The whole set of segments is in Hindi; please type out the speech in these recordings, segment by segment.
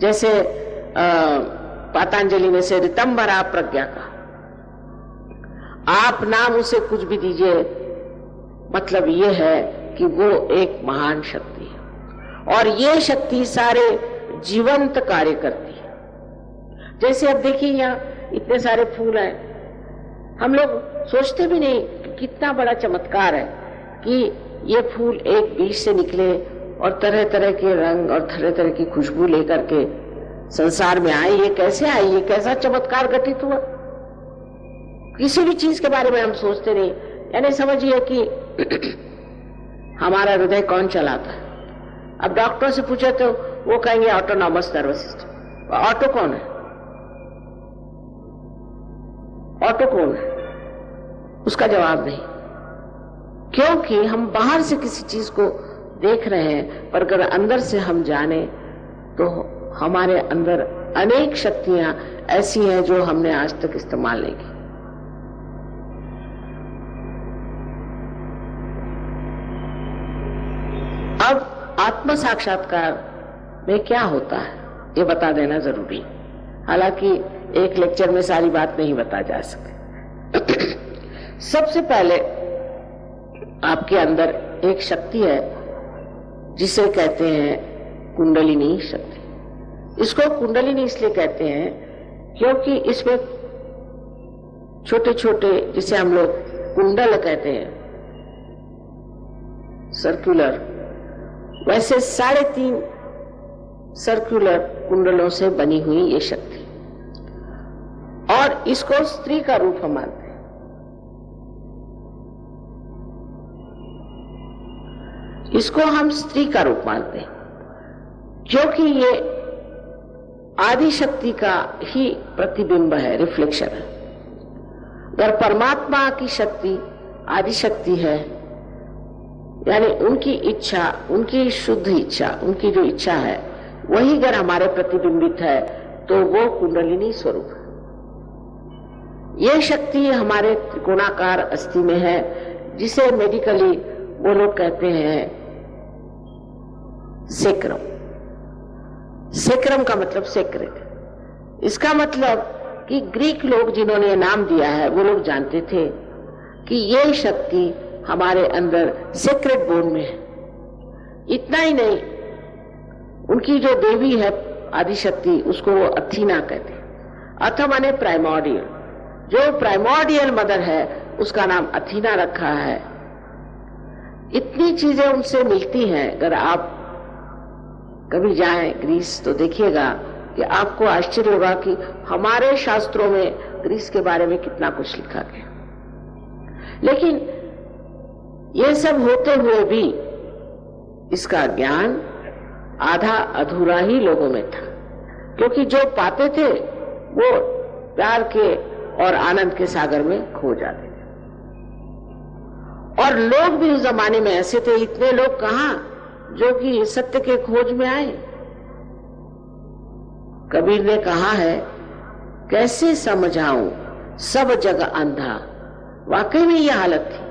जैसे पतंजलि ने से ऋतंबरा प्रज्ञा का, आप नाम उसे कुछ भी दीजिए, मतलब ये है कि वो एक महान शक्ति है और ये शक्ति सारे जीवंत कार्य करती है। जैसे अब देखिए यहाँ इतने सारे फूल हैं, हम लोग सोचते भी नहीं कि कितना बड़ा चमत्कार है कि ये फूल एक बीज से निकले और तरह तरह के रंग और तरह तरह की खुशबू लेकर के संसार में आए। ये कैसे आए, ये कैसा चमत्कार घटित हुआ? किसी भी चीज के बारे में हम सोचते नहीं। यानी समझिए कि हमारा हृदय कौन चलाता है? अब डॉक्टर से पूछे तो वो कहेंगे ऑटोनॉमस नर्वस सिस्टम। ऑटो कौन है? ऑटो कौन है? उसका जवाब नहीं, क्योंकि हम बाहर से किसी चीज को देख रहे हैं, पर अगर अंदर से हम जाने तो हमारे अंदर अनेक शक्तियां ऐसी हैं जो हमने आज तक इस्तेमाल नहीं की। अब आत्म साक्षात्कार में क्या होता है ये बता देना जरूरी है। हालांकि एक लेक्चर में सारी बात नहीं बता जा सकती। सबसे पहले आपके अंदर एक शक्ति है जिसे कहते हैं कुंडलिनी शक्ति। इसको कुंडलिनी इसलिए कहते हैं क्योंकि इसमें छोटे छोटे, जिसे हम लोग कुंडल कहते हैं, सर्कुलर, वैसे 3.5 सर्कुलर कुंडलों से बनी हुई ये शक्ति, और इसको स्त्री का रूप हम मानते हैं। इसको हम स्त्री का रूप मानते हैं क्योंकि ये आदि शक्ति का ही प्रतिबिंब है, रिफ्लेक्शन है। अगर परमात्मा की शक्ति आदि शक्ति है, यानी उनकी इच्छा, उनकी शुद्ध इच्छा, उनकी जो इच्छा है वही अगर हमारे प्रतिबिंबित है तो वो कुंडलिनी स्वरूप है। ये शक्ति हमारे त्रिकोणाकार अस्थि में है, जिसे मेडिकली वो लोग कहते हैं सेक्रम। सेक्रम का मतलब सेक्रेट। इसका मतलब कि ग्रीक लोग जिन्होंने ये नाम दिया है वो लोग जानते थे कि ये शक्ति हमारे अंदर सेक्रेट बोन में है। इतना ही नहीं, उनकी जो देवी है आदिशक्ति, उसको वो अथीना कहते हैं। अथ माने प्राइमोर्डियल, जो प्राइमोर्डियल मदर है उसका नाम अथीना रखा है। इतनी चीजें उनसे मिलती हैं। अगर आप कभी जाएं ग्रीस तो देखिएगा कि आपको आश्चर्य होगा कि हमारे शास्त्रों में ग्रीस के बारे में कितना कुछ लिखा गया। लेकिन ये सब होते हुए भी इसका ज्ञान आधा अधूरा ही लोगों में था, क्योंकि जो पाते थे वो प्यार के और आनंद के सागर में खो जाते थे। और लोग भी उस जमाने में ऐसे थे, इतने लोग कहां जो कि सत्य के खोज में आए। कबीर ने कहा है, कैसे समझाऊं सब जग अंधा। वाकई में यह हालत थी,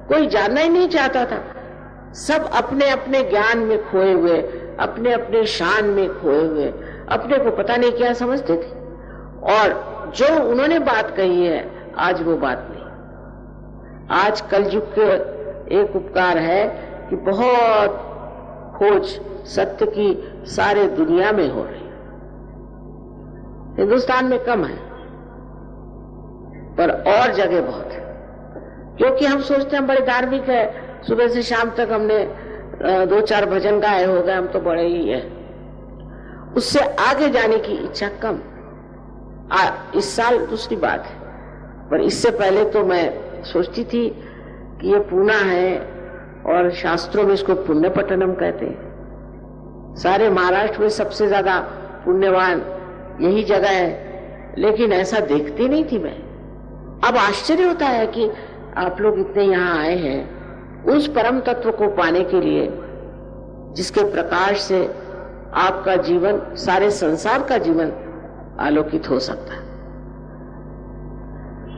कोई जानना ही नहीं चाहता था। सब अपने अपने ज्ञान में खोए हुए, अपने अपने शान में खोए हुए, अपने को पता नहीं क्या समझते थे। और जो उन्होंने बात कही है आज वो बात नहीं। आज कलयुग के एक उपकार है कि बहुत खोज सत्य की सारे दुनिया में हो रही है। हिंदुस्तान में कम है पर और जगह बहुत है, क्योंकि हम सोचते हैं बड़े धार्मिक है, सुबह से शाम तक हमने 2-4 भजन गाए हो गए, हम तो बड़े ही है। उससे आगे जाने की इच्छा कम। इस साल दूसरी बात है, पर इससे पहले तो मैं सोचती थी कि ये पूना है और शास्त्रों में इसको पुण्य पट्टनम कहते हैं। सारे महाराष्ट्र में सबसे ज्यादा पुण्यवान यही जगह है, लेकिन ऐसा देखती नहीं थी मैं। अब आश्चर्य होता है कि आप लोग इतने यहाँ आए हैं उस परम तत्व को पाने के लिए जिसके प्रकाश से आपका जीवन, सारे संसार का जीवन आलोकित हो सकता है।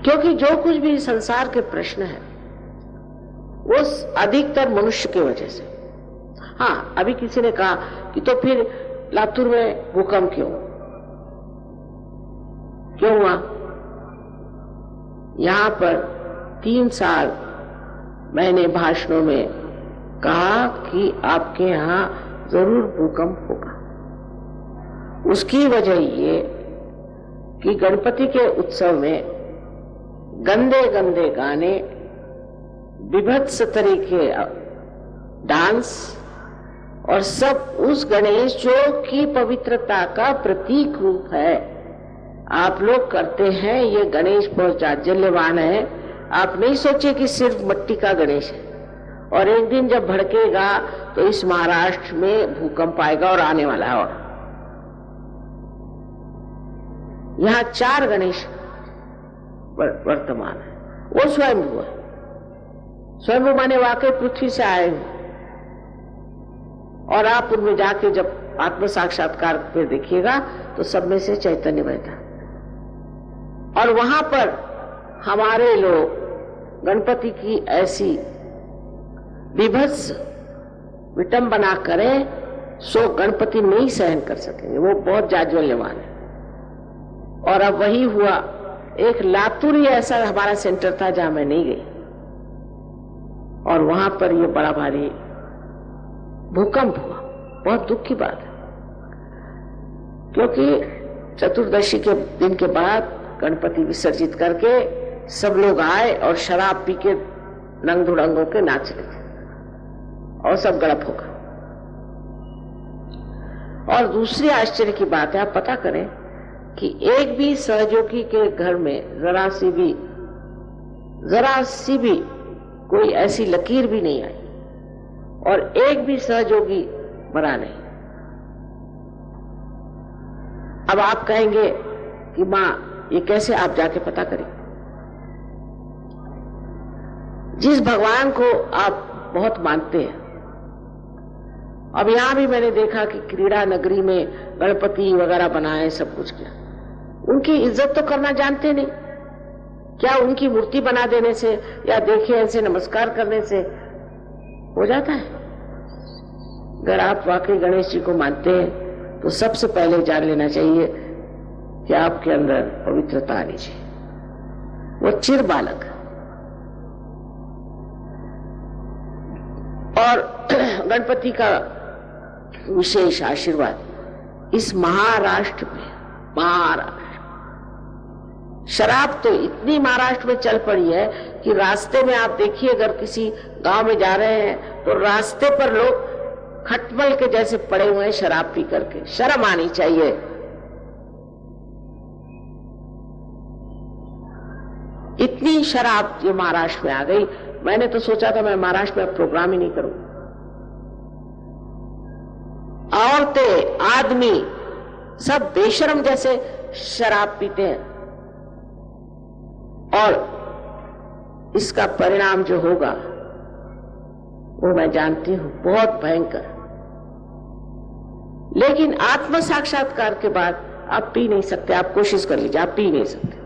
क्योंकि जो कुछ भी संसार के प्रश्न है वो अधिकतर मनुष्य की वजह से। हाँ, अभी किसी ने कहा कि तो फिर लातूर में भूकंप क्यों हुआ? यहां पर 3 साल मैंने भाषणों में कहा कि आपके यहां जरूर भूकंप होगा। उसकी वजह ये कि गणपति के उत्सव में गंदे गंदे गाने, विभत्स तरीके डांस और सब उस गणेश जो की पवित्रता का प्रतीक रूप है आप लोग करते हैं। ये गणेश बहुत जाज्जल्यवान है। आप नहीं सोचिए कि सिर्फ मिट्टी का गणेश है, और एक दिन जब भड़केगा तो इस महाराष्ट्र में भूकंप आएगा और आने वाला है। और यहाँ 4 गणेश वर्तमान है, वो स्वयंभू है। स्वयंभू माने वाकई पृथ्वी से आए हुए, और आप उनमें जाके जब आत्म साक्षात्कार पे देखिएगा तो सब में से चैतन्य बहता है। और वहां पर हमारे लोग गणपति की ऐसी विभत्स विटंबना करें सो गणपति नहीं सहन कर सकेंगे, वो बहुत जाज्वल्यमान है। और अब वही हुआ। एक लातूर ही ऐसा हमारा सेंटर था जहां मैं नहीं गई, और वहां पर ये बड़ा भारी भूकंप हुआ। बहुत दुख की बात है, क्योंकि चतुर्दशी के दिन के बाद गणपति विसर्जित करके सब लोग आए और शराब पी के नंग धुड़ंग होके नाच रहे थे, और सब गड़प होगा। और दूसरी आश्चर्य की बात है, आप पता करें कि एक भी सहयोगी के घर में जरा सी भी कोई ऐसी लकीर भी नहीं आई, और एक भी सहयोगी मरा नहीं। अब आप कहेंगे कि मां ये कैसे? आप जाके पता करें। जिस भगवान को आप बहुत मानते हैं, अब यहां भी मैंने देखा कि क्रीड़ा नगरी में गणपति वगैरह बनाए, सब कुछ किया। उनकी इज्जत तो करना जानते नहीं। क्या उनकी मूर्ति बना देने से या देखे ऐसे नमस्कार करने से हो जाता है? अगर आप वाकई गणेश जी को मानते हैं तो सबसे पहले जान लेना चाहिए कि आपके अंदर पवित्रता आनी चाहिए। वो चिर बालक और गणपति का विशेष आशीर्वाद इस महाराष्ट्र में। शराब तो इतनी महाराष्ट्र में चल पड़ी है कि रास्ते में आप देखिए, अगर किसी गांव में जा रहे हैं तो रास्ते पर लोग खटमल के जैसे पड़े हुए हैं शराब पी करके। शर्म आनी चाहिए। इतनी शराब ये महाराष्ट्र में आ गई। मैंने तो सोचा था मैं महाराष्ट्र में प्रोग्राम ही नहीं करूं। औरतें, आदमी सब बेशर्म जैसे शराब पीते हैं, और इसका परिणाम जो होगा वो मैं जानती हूं, बहुत भयंकर। लेकिन आत्म साक्षात्कार के बाद आप पी नहीं सकते। आप कोशिश कर लीजिए, आप पी नहीं सकते।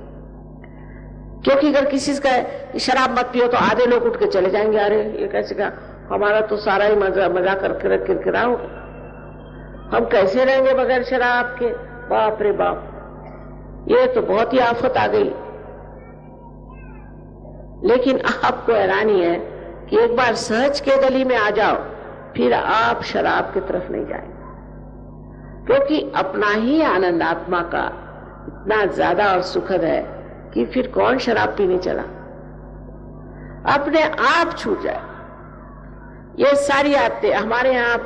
क्योंकि अगर किसी से कहे शराब मत पियो तो आधे लोग उठ के चले जाएंगे, अरे ये कैसे कहा, हमारा तो सारा ही मजा करके किरकिरा होगा, हम कैसे रहेंगे बगैर शराब के। बाप रे बाप, ये तो बहुत ही आफत आ गई। लेकिन आपको हैरानी है कि एक बार सहज के गली में आ जाओ, फिर आप शराब की तरफ नहीं जाएंगे, क्योंकि अपना ही आनंद आत्मा का इतना ज्यादा और सुखद है कि फिर कौन शराब पीने चला। अपने आप छूट जाए। ये सारी आदतें हमारे यहाँ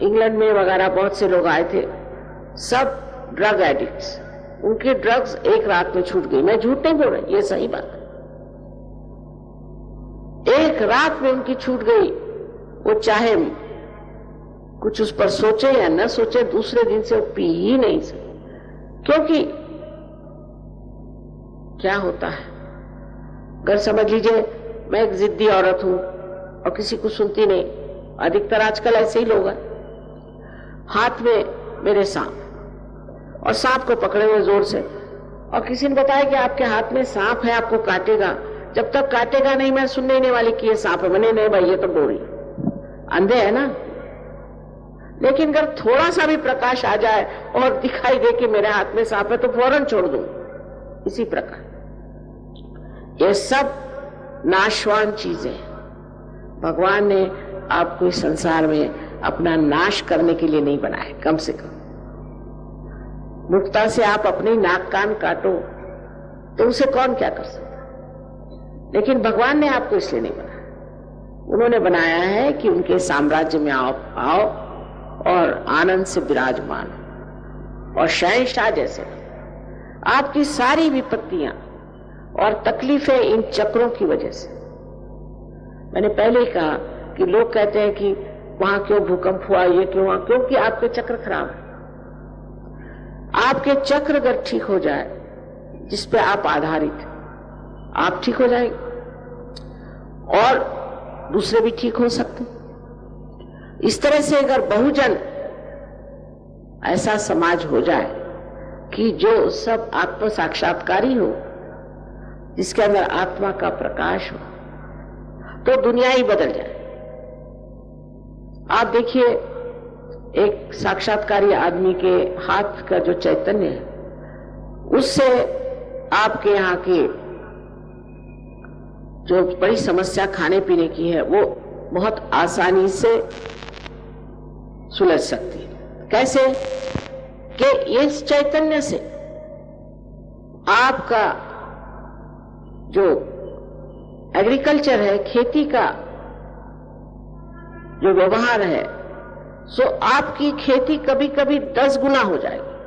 इंग्लैंड में वगैरह बहुत से लोग आए थे, सब ड्रग एडिक्ट्स। उनकी ड्रग्स एक रात में छूट गई। मैं झूठ नहीं बोल रही, ये सही बात है। एक रात में उनकी छूट गई। वो चाहे कुछ उस पर सोचे या न सोचे, दूसरे दिन से वो पी ही नहीं सके। क्योंकि क्या होता है, अगर समझ लीजिए मैं एक जिद्दी औरत हूं और किसी को सुनती नहीं, अधिकतर आजकल ऐसे ही लोग हैं। हाथ में मेरे सांप, और सांप को पकड़े हुए जोर से, और किसी ने बताया कि आपके हाथ में सांप है, आपको काटेगा। जब तक काटेगा नहीं मैं सुनने ही नहीं वाली कि ये सांप है। मैंने नहीं भाई, ये तो डोरी। अंधे है ना। लेकिन अगर थोड़ा सा भी प्रकाश आ जाए और दिखाई दे कि मेरे हाथ में सांप है तो फौरन छोड़ दूं। इसी प्रकार ये सब नाशवान चीजें हैं। भगवान ने आपको इस संसार में अपना नाश करने के लिए नहीं बनाया। कम से कम मूर्खता से आप अपनी नाक कान काटो तो उसे कौन क्या कर सकता, लेकिन भगवान ने आपको इसलिए नहीं बनाया। उन्होंने बनाया है कि उनके साम्राज्य में आओ और आनंद से विराजमान और शहंशाह जैसे। आपकी सारी विपत्तियां और तकलीफें इन चक्रों की वजह से। मैंने पहले ही कहा कि लोग कहते हैं कि वहां क्यों भूकंप हुआ, ये क्यों हुआ, क्योंकि आपके चक्र खराब है। आपके चक्र अगर ठीक हो जाए, जिस पे आप आधारित, आप ठीक हो जाएंगे और दूसरे भी ठीक हो सकते। इस तरह से अगर बहुजन ऐसा समाज हो जाए कि जो सब आत्म साक्षात्कारी हो, जिसके अंदर आत्मा का प्रकाश हो, तो दुनिया ही बदल जाए। आप देखिए, एक साक्षात्कारी आदमी के हाथ का जो चैतन्य है, उससे आपके यहाँ की जो बड़ी समस्या खाने पीने की है वो बहुत आसानी से सुलझ सकती है। कैसे कि इस चैतन्य से आपका जो एग्रीकल्चर है, खेती का जो व्यवहार है, सो आपकी खेती कभी कभी 10 गुना हो जाएगी।